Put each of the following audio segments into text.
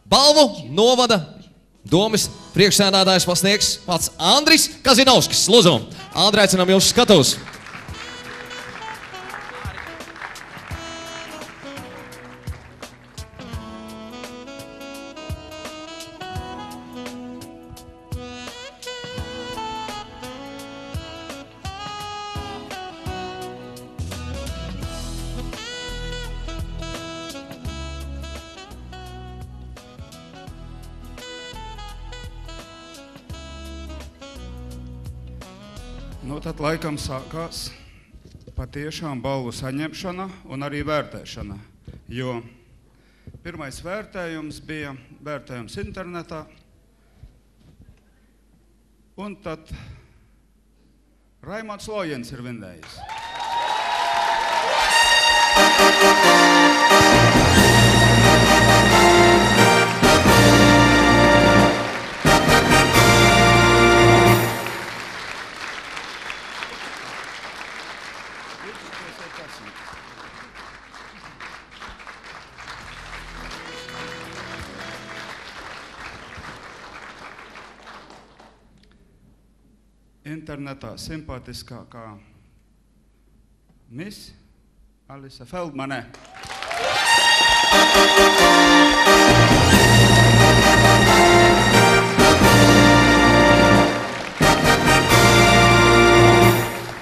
balvu novada domes priekšsēdētājs pasniegs pats Andris Kazinovskis. Lūdzu, Andri, aicinām jūs skatos. Nu, tad laikam sākās patiešām balvu saņemšana un arī vērtēšana, jo pirmais vērtējums bija vērtējums internetā, un tad Raimonds Lojens ir vinnējis. Internetā simpātiskākā Miss Alisa Feldmane.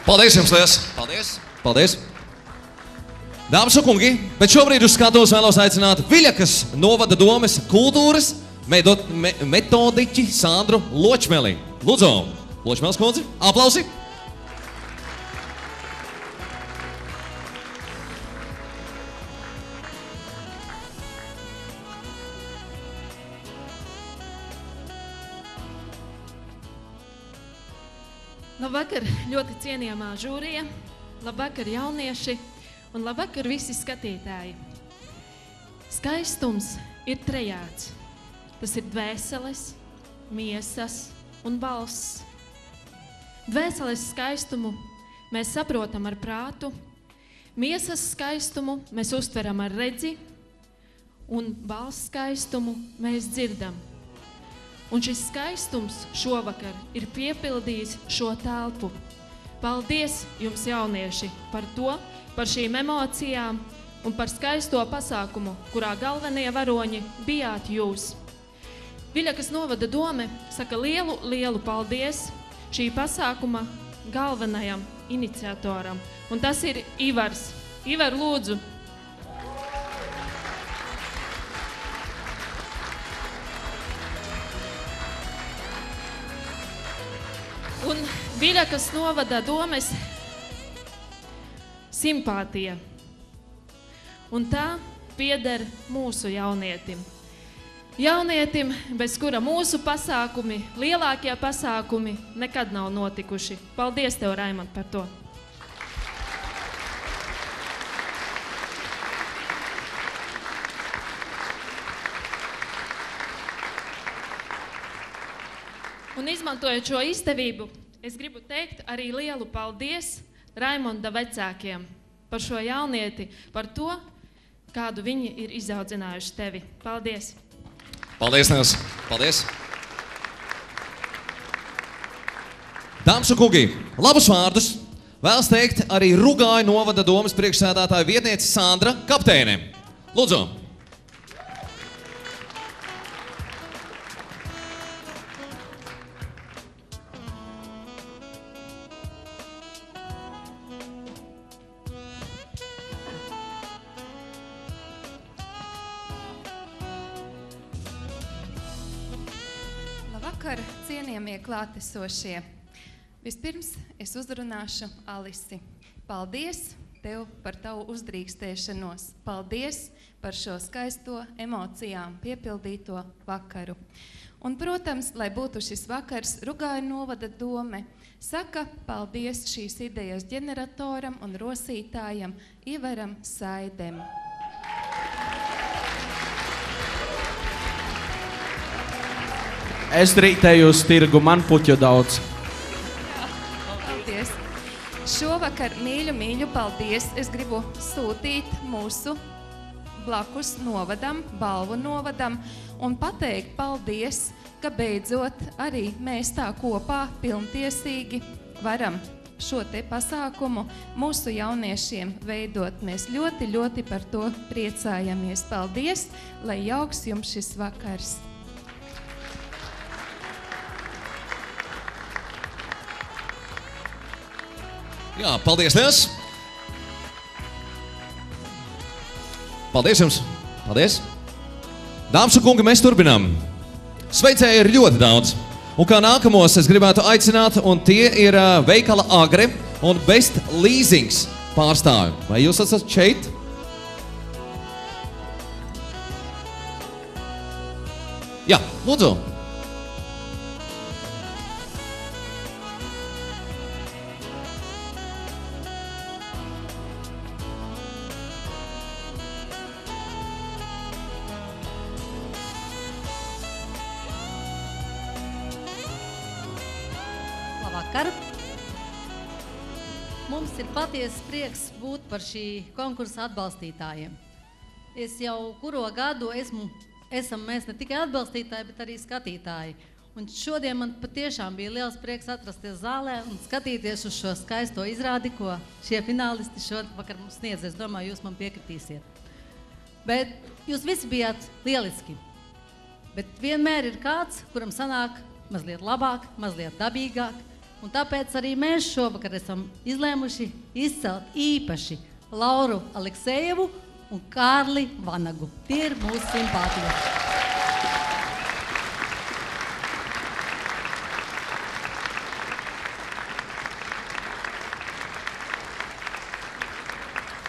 Paldies jums, liels! Paldies! Paldies! Dāmas un kungi, bet šobrīd uz skatos vēlos aicināt Viļakas novada domes kultūras metodiķi Sandru Ločmeli. Lūdzu! Ločmēls kundze, aplausi! Labvakar, ļoti cienījamā žūrija, labvakar jaunieši un labvakar visi skatītāji. Skaistums ir trejāds. Tas ir dvēseles, miesas un balss. Dvēseles skaistumu mēs saprotam ar prātu, miesas skaistumu mēs uztveram ar redzi, un balss skaistumu mēs dzirdam. Un šis skaistums šovakar ir piepildījis šo telpu. Paldies jums, jaunieši, par to, par šīm emocijām un par skaisto pasākumu, kurā galvenie varoņi bijāt jūs. Viļakas novada dome saka lielu paldies šī pasākuma galvenajam iniciatoram, un tas ir Ivars. Ivar, lūdzu! Un Viļakas novada domes simpātija, un tā pieder mūsu jaunietim. Jaunietim, bez kura mūsu pasākumi, lielākie pasākumi nekad nav notikuši. Paldies tev, Raimond, par to. Un izmantojot šo izdevību, es gribu teikt arī lielu paldies Raimonda vecākiem par šo jaunieti, par to, kādu viņi ir izaudzinājuši tevi. Paldies! Paldies, Nels! Paldies! Dāmas un kungi, labus vārdus vēlas teikt arī Rugāju novada domes priekšsēdētāja vietniece Sandra Kapteine. Lūdzu! Labvakar, cienījamie klātesošie. Vispirms es uzrunāšu Alisi. Paldies tev par tavu uzdrīkstēšanos. Paldies par šo skaisto emocijām piepildīto vakaru. Un, protams, lai būtu šis vakars, Rugāju novada dome saka paldies šīs idejas ģeneratoram un rosītājam Ivaram Saidem. Es rītēju uz tirgu, man puķu daudz. Paldies. Šovakar mīļu paldies. Es gribu sūtīt mūsu blakus novadam, Balvu novadam, un pateikt paldies, ka beidzot arī mēs tā kopā pilntiesīgi varam šo te pasākumu mūsu jauniešiem veidot. Mēs ļoti, ļoti par to priecājamies. Paldies, lai jauks jums šis vakars. Jā, paldies Dievs! Paldies jums! Paldies! Dāmas un kungi, mēs turpinām. Sveicēji ir ļoti daudz. Un kā nākamos es gribētu aicināt, un tie ir veikala Agre un Best Leasings pārstāvi. Vai jūs esat šeit? Jā, lūdzu. Labvakar! Mums ir patiesas prieks būt par šī konkursa atbalstītājiem. Es jau kuro gadu esam mēs ne tikai atbalstītāji, bet arī skatītāji. Un šodien man patiešām bija liels prieks atrasties zālē un skatīties uz šo skaisto izrādi, ko šie finālisti šovakar mums sniedz. Es domāju, jūs man piekritīsiet. Bet jūs visi bijāt lieliski. Bet vienmēr ir kāds, kuram sanāk mazliet labāk, mazliet dabīgāk. Un tāpēc arī mēs šovakar esam izlēmuši izcelt īpaši Lauru Aleksejevu un Kārli Vanagu. Tie ir mūsu simpātija.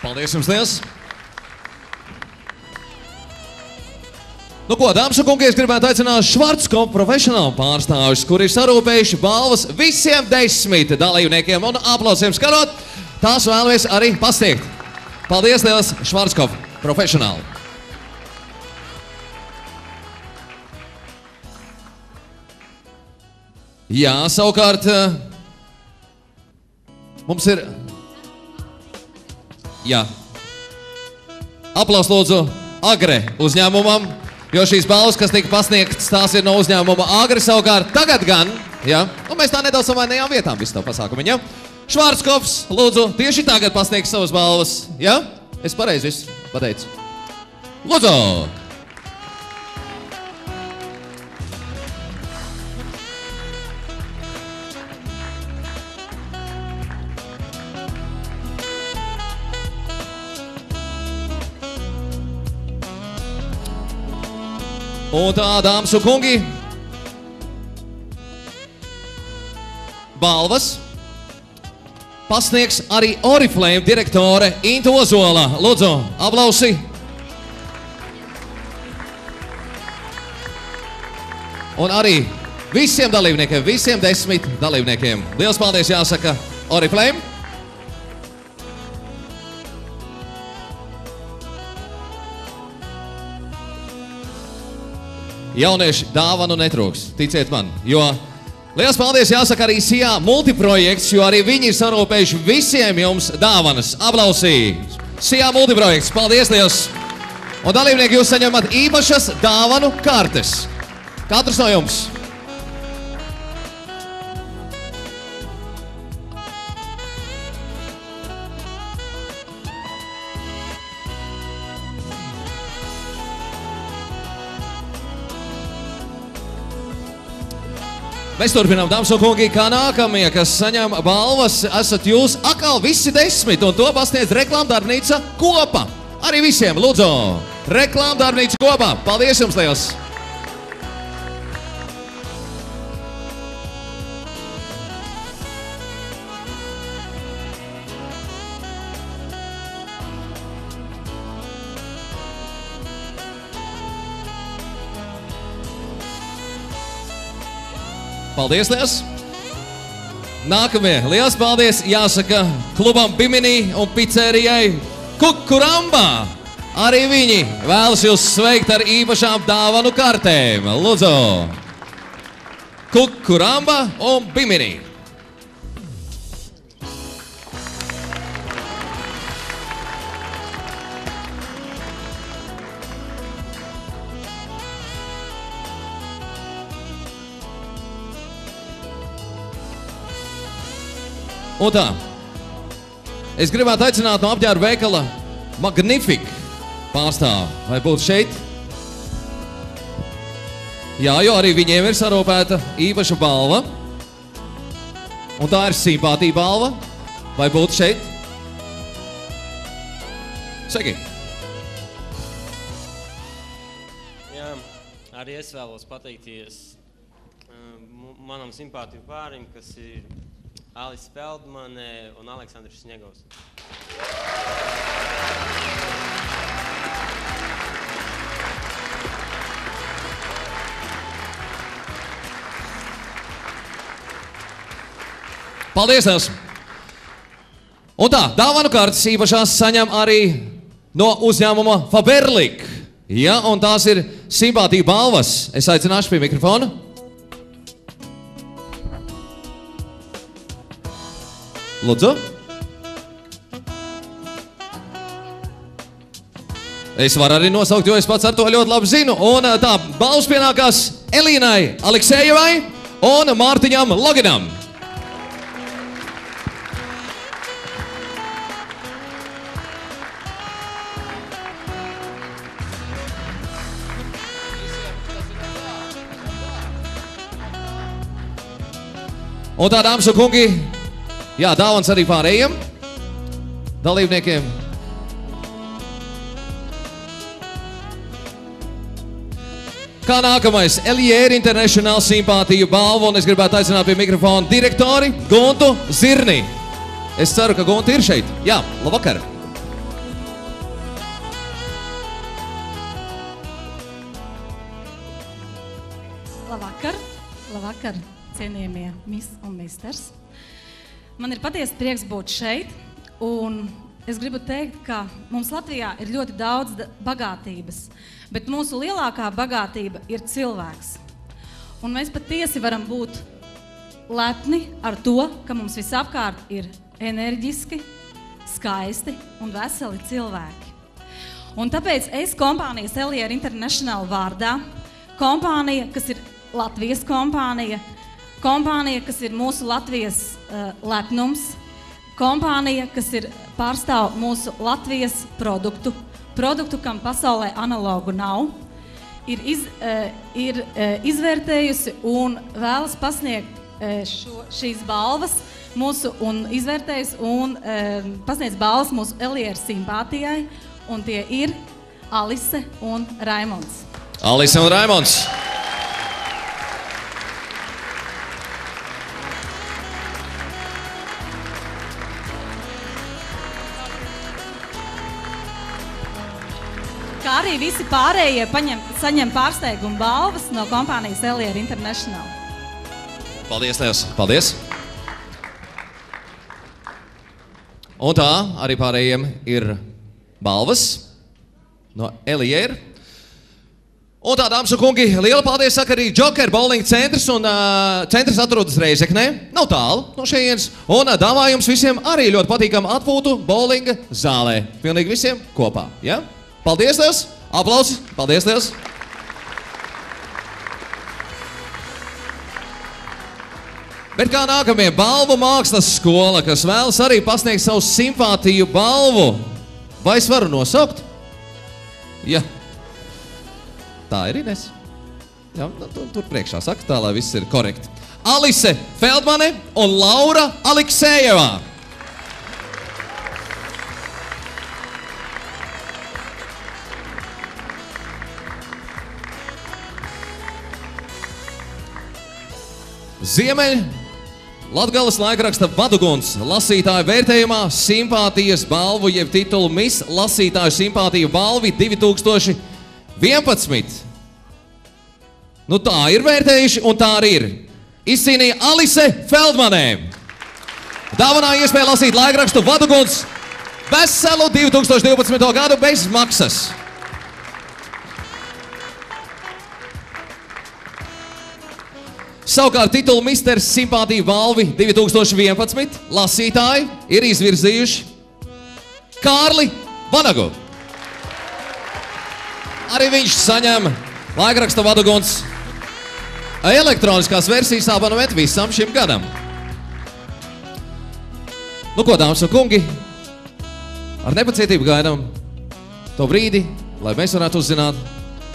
Paldies jums liels! Nu ko, dāmas un kungi, es gribētu aicināt Schwarzkopf profesionālu pārstāvis, kuri ir sarūpējuši balvas visiem 10 dalībniekiem un aplausiem skarot, tās vēlamies arī pasniegt. Paldies liels Schwarzkopf profesionāli! Jā, savukārt mums ir... Jā. Aplaus lūdzu Agre uzņēmumam. Jo šīs balvas, kas tika pasniegtas, tās ir no uzņēmuma Agre savukārt tagad gan, ja? Un mēs tā nedaudz samainījām vietām visu to pasākumu, ja? Schwarzkopfs, lūdzu, tieši tagad pasniegt savas balvas, ja? Es pareizi visu pateicu. Lūdzu! Un tā, dāmas un kungi, balvas pasniegs arī Oriflame direktore Inta Ozola. Lūdzu, aplausi. Un arī visiem dalībniekiem, visiem 10 dalībniekiem. Liels paldies jāsaka Oriflame. Jaunieši dāvanu netrūks, ticiet man, jo liels paldies jāsaka arī SIA multiprojekts, jo arī viņi ir sarūpējuši visiem jums dāvanas. Aplausī! SIA multiprojekts, paldies liels! Un dalībnieki, jūs saņemat īpašas dāvanu kartes. Katrs no jums. Mēs turpinām, dāmas un kungi, kā nākamie, kas saņem balvas, esat jūs atkal visi 10, un to pasniedz reklāmdarbnīca Kopa. Arī visiem, lūdzu, reklāmdarbnīca Kopā. Paldies jums liels! Paldies liels! Nākamie, liels paldies jāsaka klubam Bimini un pizzerijai Kukuramba. Arī viņi vēlas jūs sveikt ar īpašām dāvanu kartēm. Lūdzu! Kukuramba un Bimini. Un tā, es gribētu aicināt no apģērba veikala Magnific pārstāvu. Vai būtu šeit? Jā, jo arī viņiem ir sarūpēta īpaša balva. Un tā ir simpātija balva. Vai būtu šeit? Saki. Jā, arī es vēlos pateikties manam simpātiju pārim, kas ir Alise Feldmane un Aleksandrs Sniegovs. Paldies, Tevs! Un tā, dāvanu kartes īpašās saņem arī no uzņēmuma Faberlic. Ja, un tās ir simpātija balvas. Es aicināšu pie mikrofona. Lūdzu. Es varu arī nosaukt, jo es pats ar to ļoti labi zinu. Un tā, balvas pienākās Elīnai Aleksejevai un Mārtiņam Loginam. Un tā, dāmas un kungi, jā, dāvans arī pārējiem dalībniekiem. Kā nākamais, Eliere International simpātiju balvu, un es gribētu aicināt pie mikrofona direktori Guntu Zirni. Es ceru, ka Gunta ir šeit. Jā, labvakar. Labvakar, labvakar, cienījamie mis un misters. Man ir patiesi prieks būt šeit, un es gribu teikt, ka mums Latvijā ir ļoti daudz bagātības, bet mūsu lielākā bagātība ir cilvēks. Un mēs patiesi varam būt lepni ar to, ka mums visapkārt ir enerģiski, skaisti un veseli cilvēki. Un tāpēc es kompānijas Eliere International vārdā, kompānija, kas ir Latvijas kompānija, kas ir mūsu Latvijas lepnums, kompānija, kas ir pārstāv mūsu Latvijas produktu, kam pasaulē analogu nav, ir izvērtējusi un vēlas pasniegt šīs balvas mūsu un izvērtējusi un pasniedz balvas mūsu Eliere simpātijai, un tie ir Alise un Raimonds. Alise un Raimonds. Kā arī visi pārējie saņem pārsteigumu balvas no kompānijas Eliere International. Paldies, Tevs! Paldies! Un tā, arī pārējiem ir balvas no Eliere. Un tā, dāmas un kungi, liela paldies saka arī Joker Bowling centrs, un centrs atrodas Reizeknē, nav tālu no šejienes, un dāvā jums visiem arī ļoti patīkam atpūtu bowlinga zālē. Pilnīgi visiem kopā, ja? Paldies, Tevs! Aplausi! Paldies, Tevs! Bet kā nākamie, balvu mākslas skola, kas vēlas arī pasniegt savu simpātiju balvu. Vai es varu nosaukt? Ja. Tā ir Ines. Jā, tur priekšā saka tā, lai viss ir korekti. Alise Feldmane un Laura Aleksejevā. Ziemeļ Latgales laikraksta Vaduguns lasītāju vērtējumā simpātijas balvu jeb titulu Miss lasītāju simpātiju balvi 2011. Nu tā ir vērtējuši un tā arī ir. Izcīnīja Alise Feldmanē. Dāvanā iespēja lasīt laikrakstu Vaduguns veselu 2012. gadu bez maksas. Savukārt titulu Misters simpātiju balvi 2011 lasītāji ir izvirzījuši Kārli Vanagu. Arī viņš saņem laikraksta Vaduguns elektroniskās versijas abonementu visam šim gadam. Nu ko, dāmas un kungi, ar nepacietību gaidām to brīdi, lai mēs varētu uzzināt,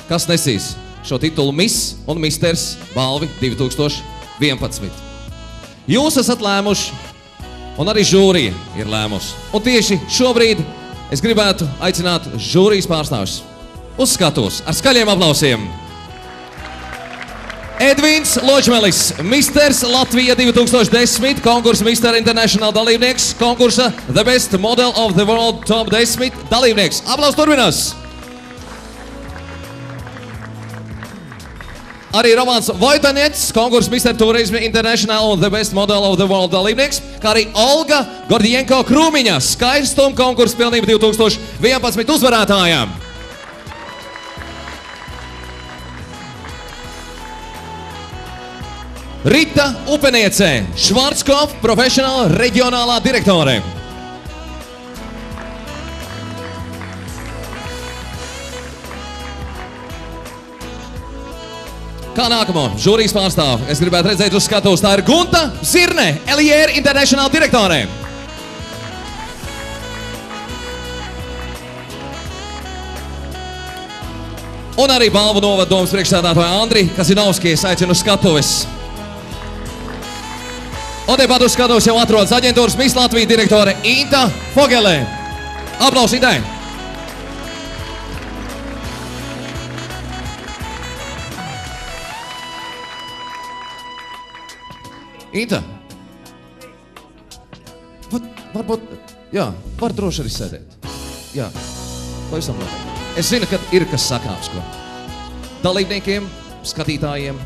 kas nesīs šo titulu Miss un Misters balvi 2011. Jūs esat lēmuši, un arī žūrija ir lēmusi. Un tieši šobrīd es gribētu aicināt žūrijas pārstāvjus uz skatuves ar skaļiem aplausiem. Edvīns Ločmelis, Misters Latvija 2010, konkursa Mister International dalībnieks, konkursa The Best Model of the World Top 10 dalībnieks. Aplaus turpinās! Arī Romāns Vojtaņets, konkursa Mister Tourism International un The Best Model of the World dalībnieks, kā arī Olga Gordienko Krūmiņa, skaistuma konkursa pilnība 2011 uzvarētājām. Rita Upeniece, Švarckov, profesionāla reģionālā direktore. Kā nākamo žūrijas pārstāvu es gribētu redzēt uz skatuves, tā ir Gunta Zirne, Elier International direktore. Un arī balvu novada domas priekšsēdētāja Andri Kazinovskis aicina uz skatuves. Un tepat uz skatuves jau atrodas aģentūras Miss Latvija direktore Inta Fogelē. Aplaus Intai! Inta, varbūt, jā, var droši arī sēdēt. Jā, pavisam labi. Es zinu, ka ir kas sakāms, ko dalībniekiem, skatītājiem.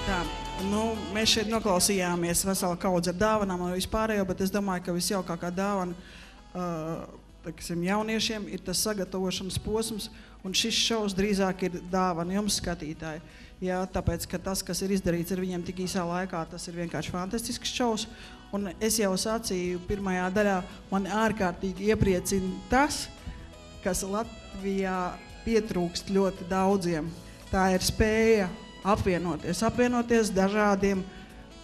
Tā, mēs šeit noklausījāmies veselu kaudzi ar dāvanām un vispārējo, bet es domāju, ka visjaukākā dāvana jauniešiem ir tas sagatavošanas posms, un šis šovs drīzāk ir dāvana jums, skatītāji. Jā, tāpēc, ka tas, kas ir izdarīts ar viņiem tik īsā laikā, tas ir vienkārši fantastisks šovs. Un es jau sacīju pirmajā daļā, man ārkārtīgi iepriecina tas, kas Latvijā pietrūkst ļoti daudziem. Tā ir spēja apvienoties dažādiem,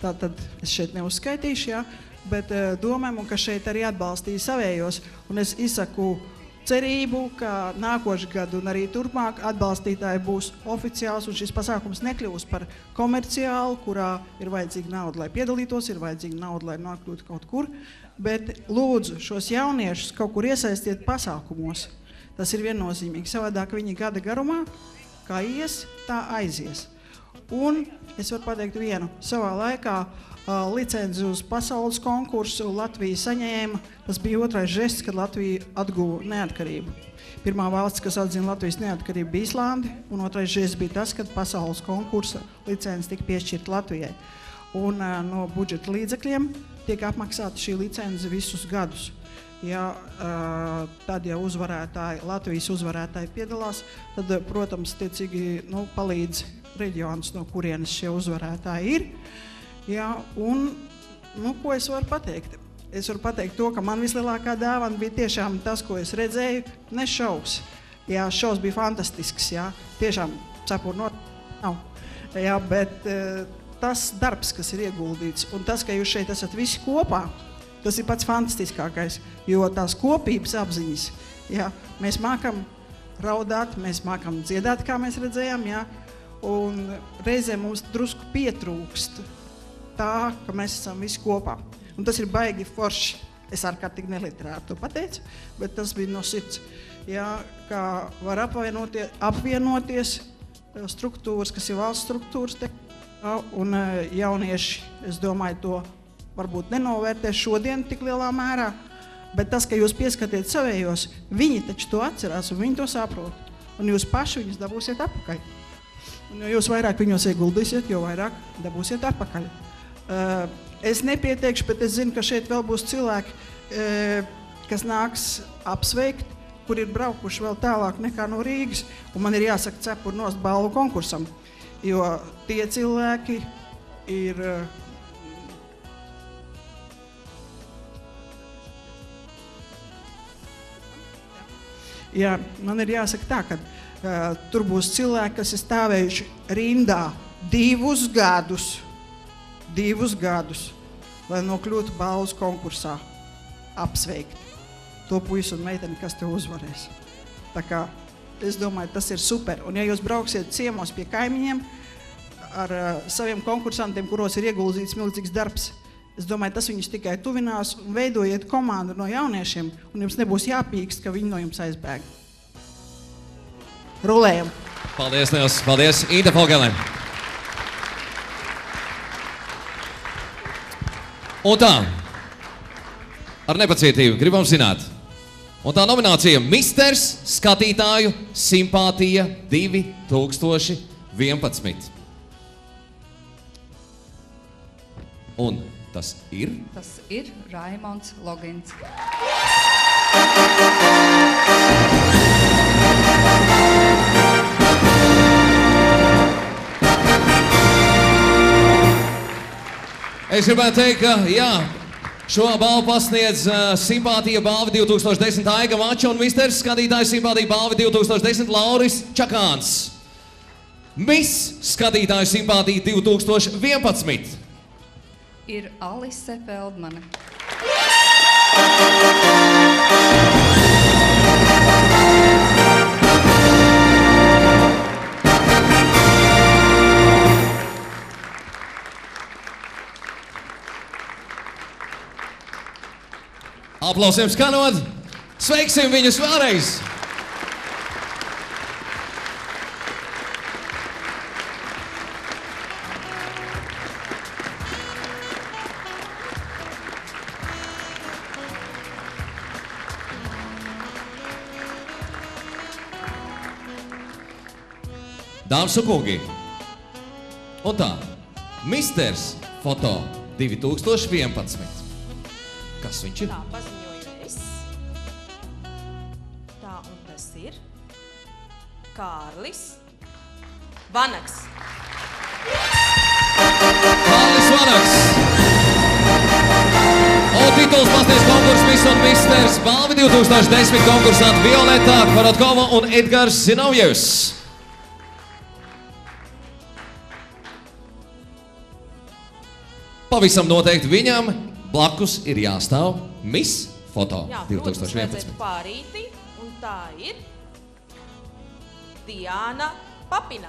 tātad es šeit neuzskaitīšu, jā, bet domājam, un ka šeit arī atbalstīja savējos. Un es izsaku cerību, ka nākošu gadu un arī turpmāk atbalstītāji būs oficiāls, un šis pasākums nekļūs par komerciālu, kurā ir vajadzīga nauda, lai piedalītos, ir vajadzīga nauda, lai nokļūtu kaut kur, bet lūdzu šos jauniešus kaut kur iesaistiet pasākumos. Tas ir viennozīmīgi. Savādāk viņi gada garumā, kā ies, tā aizies. Un es varu pateikt vienu. Savā laikā licenci uz pasaules konkursu Latvija saņēma. Tas bija otrais žests, kad Latvija atguva neatkarību. Pirmā valsts, kas atzina Latvijas neatkarību, bija Islandi, un otrais žests bija tas, kad pasaules konkursa licenci tika piešķirta Latvijai. Un no budžeta līdzekļiem tiek apmaksāta šī licence visus gadus. Ja tad jau Latvijas uzvarētāji piedalās, tad, protams, tiecīgi palīdz reģionus, no kurienes šie uzvarētāji ir. Ja, un, ko es varu pateikt? Es varu pateikt to, ka man vislielākā dāvana bija tiešām tas, ko es redzēju, ne šovs. Jā, šovs bija fantastisks, jā, tiešām cepur nav. Jā, bet tas darbs, kas ir ieguldīts, un tas, ka jūs šeit esat visi kopā, tas ir pats fantastiskākais, jo tās kopības apziņas, jā, mēs mākam raudāt, mēs mākam dziedāt, kā mēs redzējām, jā, un reizē mums drusku pietrūkst tā, ka mēs esam visi kopā. Un tas ir baigi forši. Es ārkārtīgi neliterāri to pateicu, bet tas bija no sirds. Jā, kā var apvienoties struktūras, kas ir valsts struktūras, un jaunieši, es domāju, to varbūt nenovērtē šodien tik lielā mērā, bet tas, ka jūs pieskatiet savējos, viņi taču to atcerās un viņi to saprot. Un jūs paši viņus dabūsiet atpakaļ. Un jo jūs vairāk viņos ieguldīsiet, jo vairāk dabūsiet atpakaļ. Es nepieteikšu, bet es zinu, ka šeit vēl būs cilvēki, kas nāks apsveikt, kur ir braukuši vēl tālāk nekā no Rīgas, un man ir jāsaka cepur nost balvu konkursam, jo tie cilvēki ir jā, man ir jāsaka tā, ka tur būs cilvēki, kas ir stāvējuši rindā 2 gadus. lai nokļūtu balvas konkursā. Apsveikt to puisu un meiteni, kas te uzvarēs. Tā kā es domāju, tas ir super. Un ja jūs brauksiet ciemos pie kaimiņiem ar saviem konkursantiem, kuros ir ieguldīts milzīgs darbs, es domāju, tas viņus tikai tuvinās un veidojiet komandu no jauniešiem, un jums nebūs jāpīkst, ka viņi no jums aizbēg. Rulējam! Paldies, Nils! Paldies, Īta Fogelē! Un tā, ar nepacietību gribam zināt. Un tā nominācija Misters skatītāju simpātija 2011. Un tas ir? Tas ir Raimonds Logins. Es gribētu teikt, ka jā, šo balvu pasniedz simpātija balva 2010 Aiga Mača un Misters skatītāju simpātija balva 2010 Lauris Čakāns. Miss skatītāju simpātija 2011. Ir Alise Feldmane. Aplausiem skanot, sveiksim viņus vēlreiz! Dāmas un kungi, un tā, Misters foto 2011. Kas viņš ir? Tā paziņoju es. Tā un tas ir Kārlis Vanaks. Kārlis Vanaks! Un tituls pasniedz konkursu Miss un Misters balvi 2010 konkursanti Violeta Korotkova un Edgars Zinovjevs. Pavisam noteikti viņam blakus ir jāstāv Miss foto 2011. Pārīti, un tā ir Diana Papina.